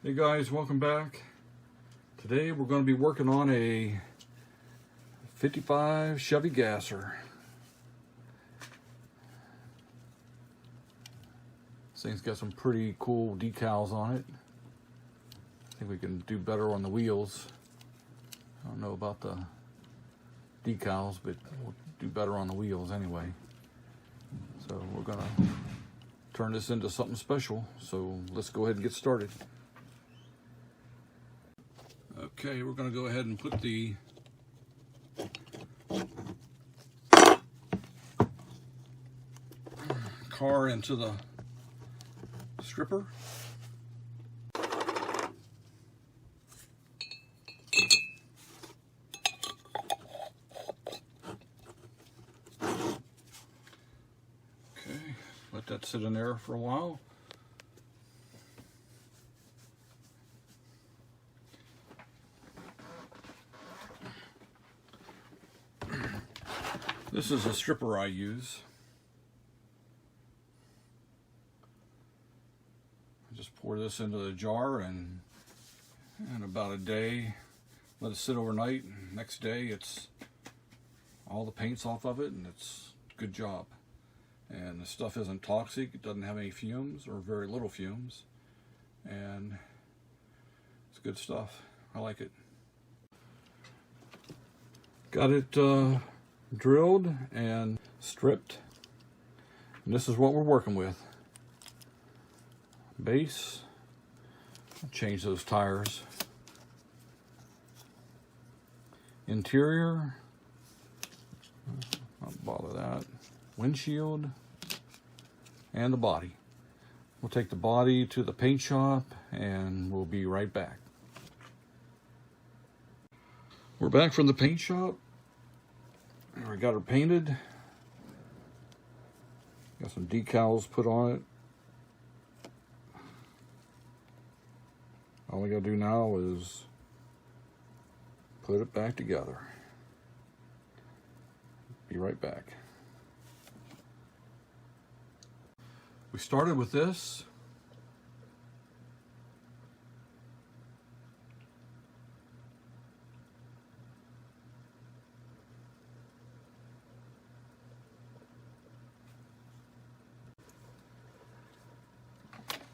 Hey guys, welcome back. Today we're going to be working on a 55 Chevy Gasser. This thing's got some pretty cool decals on it. I think we can do better on the wheels. I don't know about the decals, but we'll do better on the wheels anyway. So we're going to turn this into something special. So let's go ahead and get started. Okay, we're going to go ahead and put the car into the stripper. Okay, let that sit in there for a while. This is a stripper I use. I just pour this into the jar and in about a day, let it sit overnight. Next day, it's all the paint's off of it, and it's a good job. And the stuff isn't toxic. It doesn't have any fumes or very little fumes, and it's good stuff. I like it. Got it drilled and stripped, and this is what we're working with. Base, change those tires. Interior, not bother that. Windshield and the body. We'll take the body to the paint shop and we'll be right back. We're back from the paint shop. I got her painted. Got some decals put on it. All I gotta do now is put it back together. Be right back. We started with this.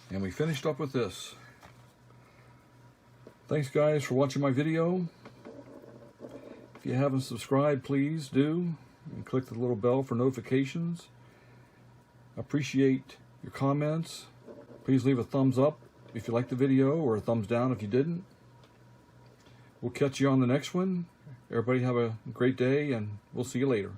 And we finished up with this. Thanks guys for watching my video. If you haven't subscribed, please do. And click the little bell for notifications. Appreciate your comments. Please leave a thumbs up if you liked the video, or a thumbs down if you didn't. We'll catch you on the next one. Everybody have a great day, and we'll see you later.